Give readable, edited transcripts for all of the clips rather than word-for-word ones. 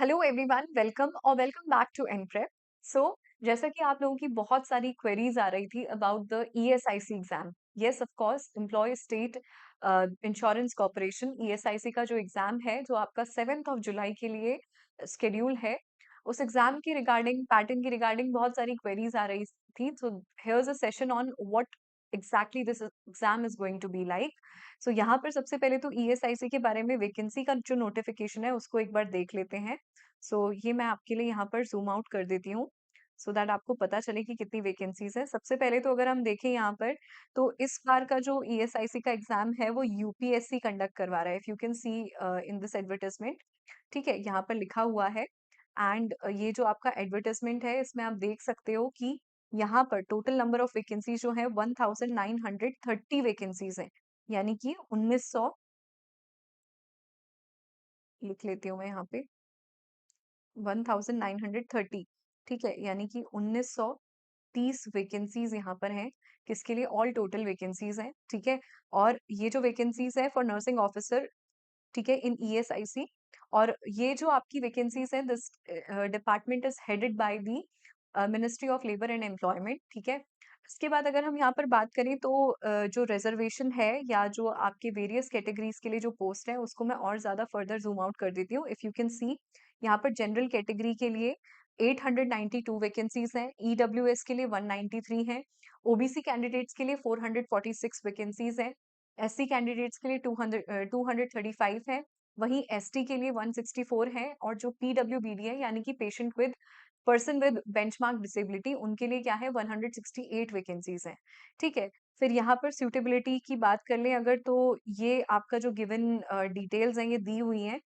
Hello everyone, welcome और welcome back to एनप्रेप। सो जैसा कि आप लोगों की बहुत सारी क्वेरीज आ रही थी about the ESIC exam. Yes, of course, employ state insurance corporation ESIC का जो एग्जाम है, जो आपका 7 जुलाई के लिए शेड्यूल है, उस एग्जाम की रिगार्डिंग, पैटर्न की रिगार्डिंग बहुत सारी क्वेरीज आ रही थी। So here's a session on what exactly this exam is going to be like. So यहाँ पर सबसे पहले तो ईएसआईसी के बारे में वैकेंसी का जो नोटिफिकेशन है उसको एक बार देख लेते हैं। ये मैं आपके लिए यहाँ पर ज़ूम आउट कर देती हूँ, सो दैट आपको पता चले कि कितनी वैकेंसीज़ हैं। सबसे पहले तो अगर हम देखें यहाँ पर, तो इस बार का जो ईएसआईसी का एग्ज़ाम है वो यूपीएससी कंडक्ट करवा रहा है। If you can C in this advertisement, ठीक है, यहाँ पर लिखा हुआ है। एंड ये जो आपका एडवर्टाइजमेंट है, इसमें आप देख सकते हो कि यहाँ पर टोटल नंबर ऑफ वैकेंसीज जो है 1930 वैकेंसीज हैं, यानी कि 1900, लिख लेती हूँ मैं यहाँ पे, 1930, ठीक है, यानी कि 1930 वैकेंसीज यहाँ पर हैं। किसके लिए? ऑल टोटल वैकेंसीज हैं, ठीक है। और ये जो वैकेंसीज है फॉर नर्सिंग ऑफिसर, ठीक है, इन ईएसआईसी। और ये जो आपकी वैकेंसीज हैं, this department is headed by the ministry of labour and employment, ठीक है। इसके बाद अगर हम यहाँ पर बात करें तो जो रिजर्वेशन है या जो आपके वेरियस कैटेगरीज के लिए जो पोस्ट है, उसको मैं और ज्यादा फर्दर जूम आउट कर देती हूँ। इफ यू कैन सी, यहाँ पर जनरल कैटेगरी के लिए 892 वैकेंसीज हैं, ईडब्ल्यूएस के लिए 193 हैं, ओबीसी कैंडिडेट्स के लिए 446 वैकेंसीज हैं, एससी कैंडिडेट्स के लिए 235 है, वहीं एसटी के लिए 164 है, और जो पीडब्ल्यूबीडी है यानी कि patient with person with benchmark disability, उनके लिए क्या है, 168 वैकेंसीज हैं, ठीक है। फिर यहाँ पर सूटेबिलिटी की बात कर लें अगर, तो ये आपका जो गिवन डिटेल्स हैं ये दी हुई हैं,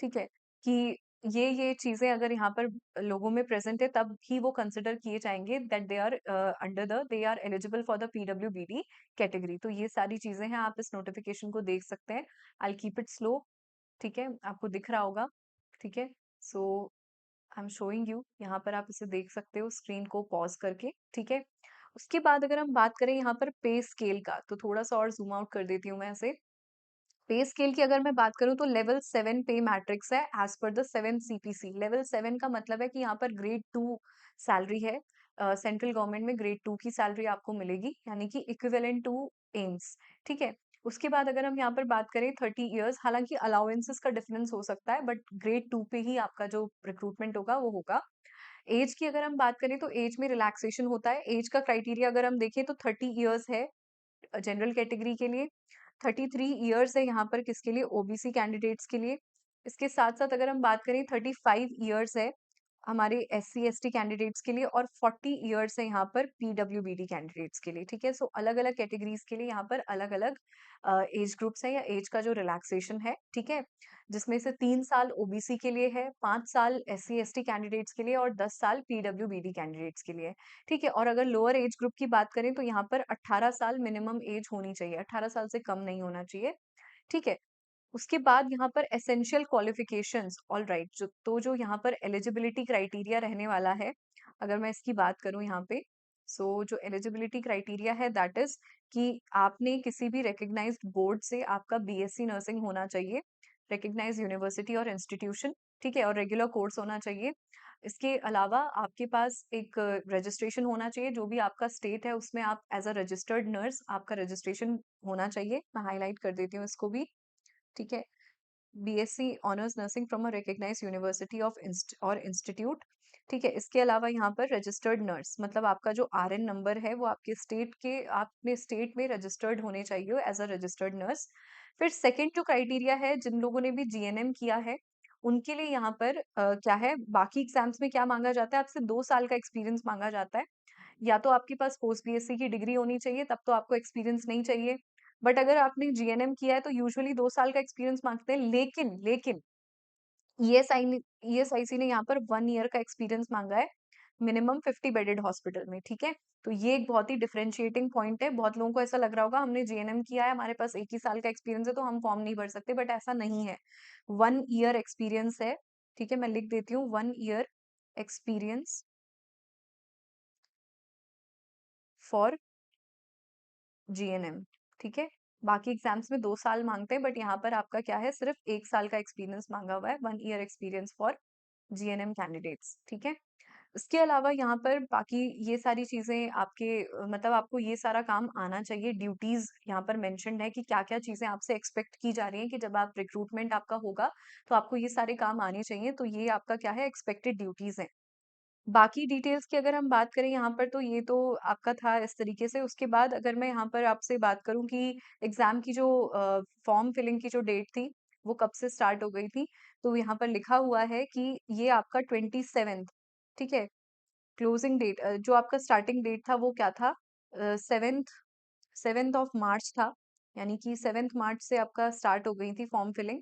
ठीक है, कि ये चीजें अगर यहाँ पर लोगों में प्रेजेंट है तब ही वो कंसिडर किए जाएंगे that they are eligible for the पीडब्ल्यूबीडी कैटेगरी। तो ये सारी चीजें हैं, आप इस नोटिफिकेशन को देख सकते हैं। आई कीप इट स्लो, ठीक है, आपको दिख रहा होगा, ठीक है। सो आई एम शोइंग यू, यहाँ पर आप इसे देख सकते हो स्क्रीन को पॉज करके, ठीक है। उसके बाद अगर हम बात करें यहाँ पर पे स्केल का, तो थोड़ा सा और जूम आउट कर देती हूँ मैं ऐसे। पे स्केल की अगर मैं बात करूँ तो लेवल 7 पे मैट्रिक्स है as per the 7 CPC। Level 7 का मतलब है कि यहाँ पर ग्रेड 2 सैलरी है। सेंट्रल गवर्नमेंट में ग्रेड 2 की सैलरी आपको मिलेगी, यानी कि इक्विवेलेंट टू एम्स, ठीक है। उसके बाद अगर हम यहाँ पर बात करें 30 इयर्स, हालांकि अलाउंसेस का डिफरेंस हो सकता है, बट ग्रेड 2 पे ही आपका जो रिक्रूटमेंट होगा वो होगा। एज की अगर हम बात करें तो एज में रिलैक्सेशन होता है। एज का क्राइटेरिया अगर हम देखें तो 30 इयर्स है जनरल कैटेगरी के लिए, 33 इयर्स है यहाँ पर किसके लिए, ओबीसी कैंडिडेट्स के लिए। इसके साथ साथ अगर हम बात करें 35 इयर्स है हमारे एससी एसटी कैंडिडेट्स के लिए, और 40 इयर्स है यहाँ पर पीडब्ल्यूबीडी कैंडिडेट्स के लिए, ठीक है। सो अलग अलग कैटेगरीज के लिए यहाँ पर अलग अलग एज ग्रुप्स है या एज का जो रिलैक्सेशन है, ठीक है, जिसमें से 3 साल ओबीसी के लिए है, 5 साल एससी एसटी कैंडिडेट्स के लिए, और 10 साल पीडब्ल्यूबीडी कैंडिडेट्स के लिए, ठीक है। और अगर लोअर एज ग्रुप की बात करें तो यहाँ पर 18 साल मिनिमम एज होनी चाहिए, 18 साल से कम नहीं होना चाहिए, ठीक है। उसके बाद यहाँ पर एसेंशियल क्वालिफिकेशंस, ऑल राइट, जो यहाँ पर एलिजिबिलिटी क्राइटेरिया रहने वाला है, अगर मैं इसकी बात करूँ यहाँ पे, जो एलिजिबिलिटी क्राइटेरिया है दैट इज कि आपने किसी भी रिकग्नाइज्ड बोर्ड से आपका बीएससी नर्सिंग होना चाहिए, रिकग्नाइज यूनिवर्सिटी और इंस्टीट्यूशन, ठीक है, और रेगुलर कोर्स होना चाहिए। इसके अलावा आपके पास एक रजिस्ट्रेशन होना चाहिए, जो भी आपका स्टेट है उसमें आप एज अ रजिस्टर्ड नर्स आपका रजिस्ट्रेशन होना चाहिए। मैं हाईलाइट कर देती हूँ इसको भी, ठीक है। BSc honours nursing from a recognised university of और इंस्टीट्यूट, ठीक है। इसके अलावा यहाँ पर रजिस्टर्ड नर्स, मतलब आपका जो आरएन नंबर है वो आपके स्टेट के, आपने स्टेट में रजिस्टर्ड होने चाहिए एज अ रजिस्टर्ड नर्स। फिर सेकंड जो क्राइटेरिया है, जिन लोगों ने भी जीएनएम किया है उनके लिए यहाँ पर क्या है, बाकी एग्जाम्स में क्या मांगा जाता है, आपसे 2 साल का एक्सपीरियंस मांगा जाता है। या तो आपके पास पोस्ट बीएससी की डिग्री होनी चाहिए, तब तो आपको एक्सपीरियंस नहीं चाहिए। बट अगर आपने जीएनएम किया है तो यूजुअली 2 साल का एक्सपीरियंस मांगते हैं, लेकिन लेकिन ईएसआई ने ईएसआईसी ने यहाँ पर 1 ईयर का एक्सपीरियंस मांगा है, मिनिमम 50 बेडेड हॉस्पिटल में, ठीक है। तो ये एक बहुत ही डिफरेंशिएटिंग पॉइंट है। बहुत लोगों को ऐसा लग रहा होगा हमने जीएनएम किया है, हमारे पास 1 ही साल का एक्सपीरियंस है तो हम फॉर्म नहीं भर सकते, बट ऐसा नहीं है। 1 ईयर एक्सपीरियंस है, ठीक है, मैं लिख देती हूँ 1 ईयर एक्सपीरियंस फॉर जीएनएम, ठीक है। बाकी एग्जाम्स में 2 साल मांगते हैं, बट यहाँ पर आपका क्या है, सिर्फ 1 साल का एक्सपीरियंस मांगा हुआ है, 1 year experience for GNM candidates, ठीक है। इसके अलावा यहाँ पर बाकी ये सारी चीजें आपके मतलब आपको ये सारा काम आना चाहिए। ड्यूटीज यहाँ पर मेंशन्ड है कि क्या क्या चीजें आपसे एक्सपेक्ट की जा रही हैं कि जब आप रिक्रूटमेंट आपका होगा तो आपको ये सारे काम आने चाहिए। तो ये आपका क्या है, एक्सपेक्टेड ड्यूटीज है। बाकी डिटेल्स की अगर हम बात करें यहाँ पर, तो ये तो आपका था इस तरीके से। उसके बाद अगर मैं यहाँ पर आपसे बात करूँ कि एग्जाम की जो फॉर्म फिलिंग की जो डेट थी वो कब से स्टार्ट हो गई थी, तो यहाँ पर लिखा हुआ है कि ये आपका 27th, ठीक है। क्लोजिंग डेट जो आपका स्टार्टिंग डेट था वो क्या था, 7th ऑफ मार्च था। यानी कि 7th मार्च से आपका स्टार्ट हो गई थी फॉर्म फिलिंग,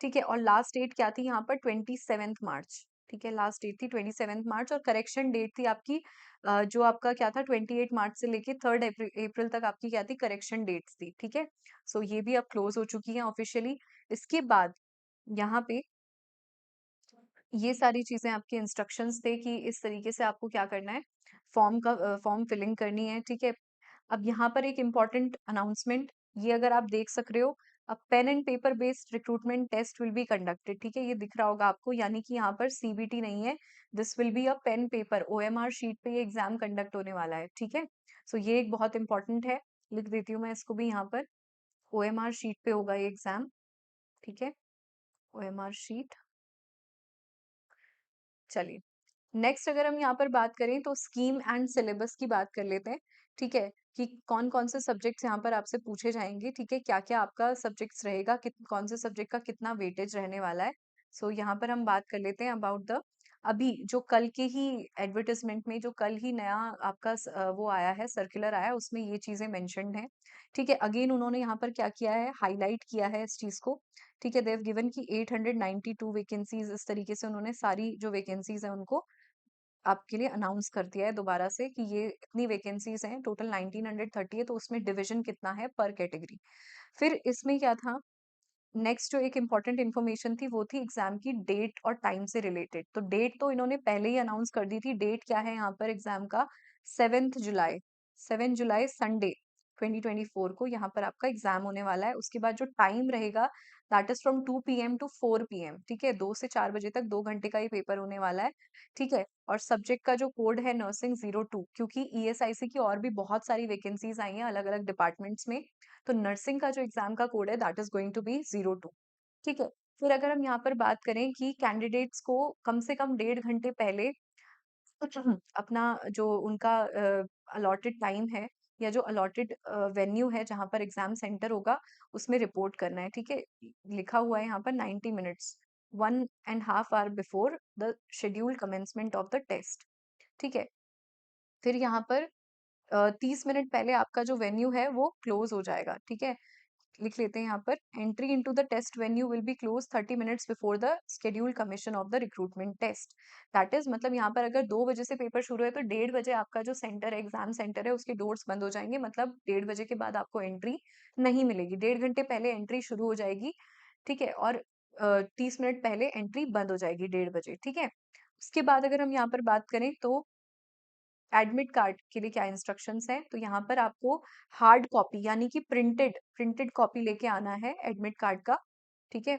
ठीक है। और लास्ट डेट क्या थी यहाँ पर, 27th मार्च, ठीक है। लास्ट डेट थी 27th मार्च, और करेक्शन डेट थी आपकी जो आपका क्या था, 28 मार्च से लेके 3rd अप्रैल तक आपकी क्या थी, करेक्शन डेट्स थी, ठीक है। सो ये भी अब क्लोज हो चुकी है ऑफिशियली। इसके बाद यहाँ पे ये सारी चीजें आपके इंस्ट्रक्शंस थे कि इस तरीके से आपको क्या करना है, फॉर्म फिलिंग करनी है, ठीक है। अब यहाँ पर एक इम्पॉर्टेंट अनाउंसमेंट, ये अगर आप देख सक रहे हो, अब pen and paper based recruitment test will be conducted, ठीक है। ये दिख रहा होगा आपको, यानी कि यहाँ पर सीबीटी नहीं है, this will be a pen paper, OMR sheet पे ये एग्जाम कंडक्ट होने वाला है, ठीक है। सो ये एक बहुत इंपॉर्टेंट है, लिख देती हूँ मैं इसको भी यहाँ पर, ओएमआर शीट पे होगा ये एग्जाम, ठीक है। ओएमआर शीट, चलिए। नेक्स्ट अगर हम यहाँ पर बात करें तो स्कीम एंड सिलेबस की बात कर लेते हैं, ठीक है। कि कौन कौन से सब्जेक्ट्स यहाँ पर आपसे पूछे जाएंगे, ठीक है। क्या क्या आपका सब्जेक्ट्स रहेगा, कौन से सब्जेक्ट का कितना वेटेज रहने वाला है। सो यहाँ पर हम बात कर लेते हैं अबाउट द, अभी जो कल के ही एडवर्टाइजमेंट में जो कल ही नया आपका वो आया है, सर्कुलर आया है, उसमें ये चीजें मेंशन्ड हैं, ठीक है। अगेन उन्होंने यहाँ पर क्या किया है, हाईलाइट किया है इस चीज को, ठीक है। देव गिवन की 892 वैकेंसीज, इस तरीके से उन्होंने सारी जो वैकेंसीज है उनको आपके लिए अनाउंस कर दिया है दोबारा से कि ये इतनी वैकेंसीज हैं, टोटल 1930 है, तो उसमें डिवीजन कितना है पर कैटेगरी। फिर इसमें क्या था, नेक्स्ट जो एक इम्पॉर्टेंट इन्फॉर्मेशन थी वो थी एग्जाम की डेट और टाइम से रिलेटेड। तो डेट तो इन्होंने पहले ही अनाउंस कर दी थी। डेट क्या है यहाँ पर एग्जाम का, 7 जुलाई, 7 जुलाई संडे 2024 को यहाँ पर आपका एग्जाम होने वाला है। उसके बाद जो टाइम रहेगा, that is from 2 PM to 4 PM, ठीक है। 2 से 4 बजे तक 2 घंटे का ये पेपर होने वाला है, ठीक है। और सब्जेक्ट का जो कोड है नर्सिंग 02, क्योंकि ईएसआईसी की और भी बहुत सारी वैकेंसीज आई हैं अलग अलग डिपार्टमेंट्स में, तो नर्सिंग का जो एग्जाम का कोड है that is going to be 02, ठीक है। फिर अगर हम यहाँ पर बात करें कि कैंडिडेट्स को कम से कम 1.5 घंटे पहले अपना जो उनका अलॉटेड टाइम है या जो अलॉटेड वेन्यू है जहाँ पर एग्जाम सेंटर होगा उसमें रिपोर्ट करना है, ठीक है। लिखा हुआ है यहाँ पर 90 minutes, 1.5 hour before the scheduled commencement of the test, ठीक है। फिर यहाँ पर 30 मिनट पहले आपका जो वेन्यू है वो क्लोज हो जाएगा, ठीक है। लिख लेते हैं यहाँ पर, entry into the test venue will be close 30 minutes before the scheduled commission of the recruitment test. That is मतलब यहाँ पर अगर 2 बजे से पेपर शुरू है तो 1:30 बजे आपका जो सेंटर है, एग्जाम सेंटर है, उसके डोर्स बंद हो जाएंगे, मतलब 1:30 बजे के बाद आपको एंट्री नहीं मिलेगी। 1.5 घंटे पहले एंट्री शुरू हो जाएगी, ठीक है। और 30 मिनट पहले एंट्री बंद हो जाएगी 1:30 बजे, ठीक है। उसके बाद अगर हम यहाँ पर बात करें तो एडमिट कार्ड के लिए क्या इंस्ट्रक्शंस हैं, तो यहाँ पर आपको हार्ड कॉपी यानी कि प्रिंटेड प्रिंटेड कॉपी लेके आना है एडमिट कार्ड का, ठीक है।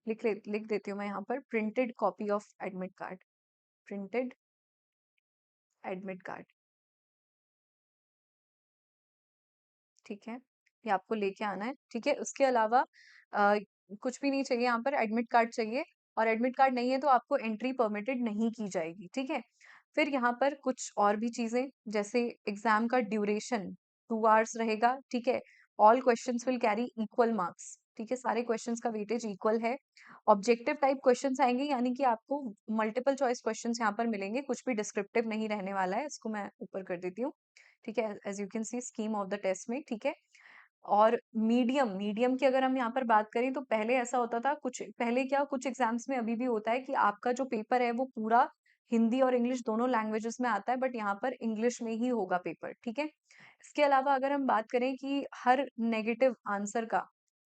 लिख देती हूँ मैं यहाँ पर, printed copy of admit card, printed admit card, ठीक है। ये आपको लेके आना है, ठीक है। उसके अलावा अ, कुछ भी नहीं चाहिए, यहाँ पर एडमिट कार्ड चाहिए, और एडमिट कार्ड नहीं है तो आपको एंट्री परमिटेड नहीं की जाएगी, ठीक है। फिर यहाँ पर कुछ और भी चीजें, जैसे एग्जाम का ड्यूरेशन 2 आवर्स रहेगा, ठीक है। All questions will carry equal marks, ठीक है। सारे क्वेश्चंस का वेटेज इक्वल है। ऑब्जेक्टिव टाइप क्वेश्चंस आएंगे, यानी कि आपको मल्टीपल चॉइस क्वेश्चंस यहाँ पर मिलेंगे, कुछ भी डिस्क्रिप्टिव नहीं रहने वाला है। इसको मैं ऊपर कर देती हूँ, ठीक है, as you can see scheme of the test में, ठीक है। और मीडियम मीडियम की अगर हम यहाँ पर बात करें तो पहले ऐसा होता था, कुछ पहले क्या, कुछ एग्जाम्स में अभी भी होता है कि आपका जो पेपर है वो पूरा हिंदी और इंग्लिश दोनों लैंग्वेजेस में आता है, बट यहाँ पर इंग्लिश में ही होगा पेपर, ठीक है। इसके अलावा अगर हम बात करें कि हर नेगेटिव आंसर का,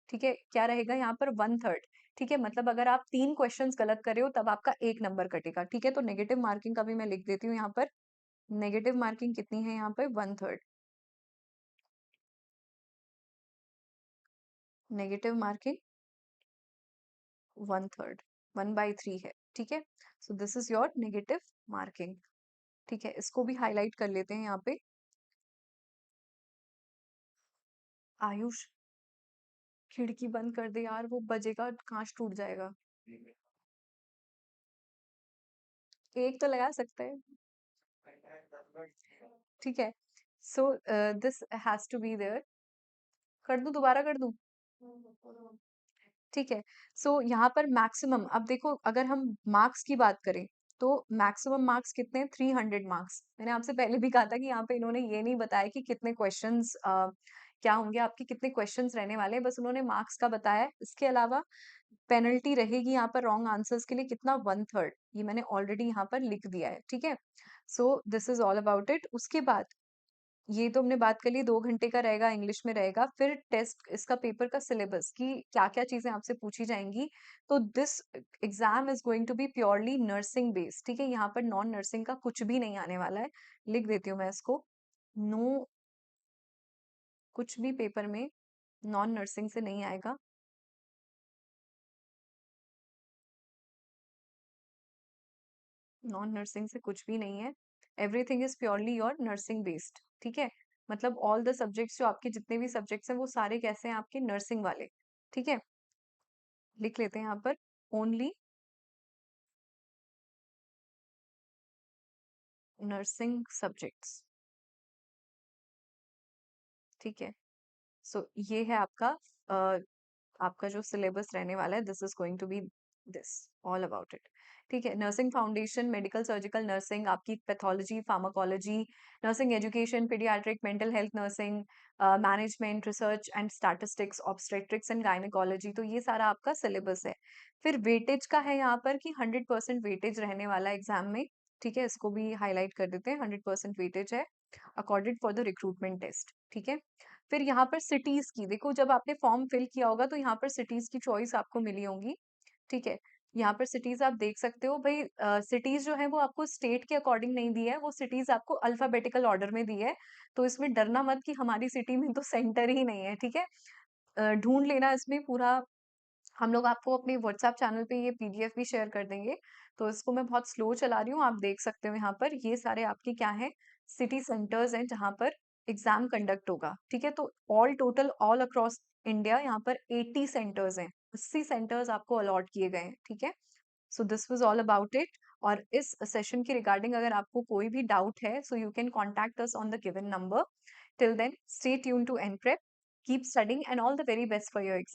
ठीक है, क्या रहेगा यहाँ पर, 1/3, ठीक है। मतलब अगर आप 3 क्वेश्चंस गलत करे हो तब आपका 1 नंबर कटेगा, ठीक है। तो नेगेटिव मार्किंग का भी मैं लिख देती हूँ यहाँ पर, नेगेटिव मार्किंग कितनी है यहाँ पर, 1/3, नेगेटिव मार्किंग 1/3, 1/3 है, ठीक है, so this is your negative marking. ठीक है, इसको भी हाईलाइट कर लेते हैं यहाँ पे। आयुष, खिड़की बंद कर दे यार, वो बजेगा, कांच टूट जाएगा। एक तो लगा सकता है। ठीक है, so this has to be there. कर दूं, दोबारा कर दूं? ठीक है, सो यहाँ पर मैक्सिमम, अब देखो अगर हम मार्क्स की बात करें तो मैक्सिमम मार्क्स कितने हैं? 300 मार्क्स। मैंने आपसे पहले भी कहा था कि यहाँ पे इन्होंने ये नहीं बताया कि कितने क्वेश्चंस क्या होंगे आपके, कितने क्वेश्चंस रहने वाले हैं, बस उन्होंने मार्क्स का बताया है। इसके अलावा पेनल्टी रहेगी यहाँ पर रॉन्ग आंसर्स के लिए कितना, 1/3, ये मैंने ऑलरेडी यहाँ पर लिख दिया है। ठीक है, so this is all about it. उसके बाद ये तो हमने बात कर ली, 2 घंटे का रहेगा, इंग्लिश में रहेगा। फिर टेस्ट, इसका पेपर का सिलेबस की क्या क्या चीजें आपसे पूछी जाएंगी। तो this exam is going to be purely nursing based. ठीक है, यहाँ पर नॉन नर्सिंग का कुछ भी नहीं आने वाला है। लिख देती हूँ मैं इसको, नो, कुछ भी पेपर में नॉन नर्सिंग से नहीं आएगा। नॉन नर्सिंग से कुछ भी नहीं है, everything is purely your nursing based. ठीक है, मतलब ऑल द सब्जेक्ट्स, जो आपके जितने भी सब्जेक्ट्स हैं वो सारे कैसे हैं आपके, नर्सिंग वाले। ठीक है, लिख लेते हैं यहाँ पर, ओनली नर्सिंग सब्जेक्ट्स। ठीक है, सो ये है आपका आपका जो सिलेबस रहने वाला है, this is going to be this, all about it. ठीक है, nursing foundation, medical surgical nursing, आपकी pathology, pharmacology, nursing education, paediatric, mental health nursing, management, research and statistics, obstetrics and gynaecology, तो ये सारा आपका सिलेबस है। फिर वेटेज का है यहाँ पर कि 100% वेटेज रहने वाला है एग्जाम में। ठीक है, इसको भी हाईलाइट कर देते हैं, 100% वेटेज है accorded for the recruitment test. ठीक है, फिर यहाँ पर सिटीज की देखो, जब आपने फॉर्म फिल किया होगा तो यहाँ पर सिटीज की चॉइस आपको मिली होंगी। ठीक है, यहाँ पर सिटीज आप देख सकते हो भाई, सिटीज जो है वो आपको स्टेट के अकॉर्डिंग नहीं दी है, वो सिटीज आपको अल्फाबेटिकल ऑर्डर में दी है। तो इसमें डरना मत कि हमारी सिटी में तो सेंटर ही नहीं है। ठीक है, ढूंढ लेना इसमें पूरा। हम लोग आपको अपने व्हाट्सएप चैनल पे ये पीडीएफ भी शेयर कर देंगे। तो इसको मैं बहुत स्लो चला रही हूँ, आप देख सकते हो यहाँ पर ये सारे आपके क्या है, सिटी सेंटर्स हैं जहाँ पर एग्जाम कंडक्ट होगा। ठीक है, तो all total all across India यहाँ पर 80 सेंटर्स हैं, 80 सेंटर्स आपको अलॉट किए गए हैं। ठीक है, so this was all about it. और इस सेशन के रिगार्डिंग अगर आपको कोई भी डाउट है, so you can contact us on the given number. Till then stay tune to Enprep, keep studying and all the very best for your exam.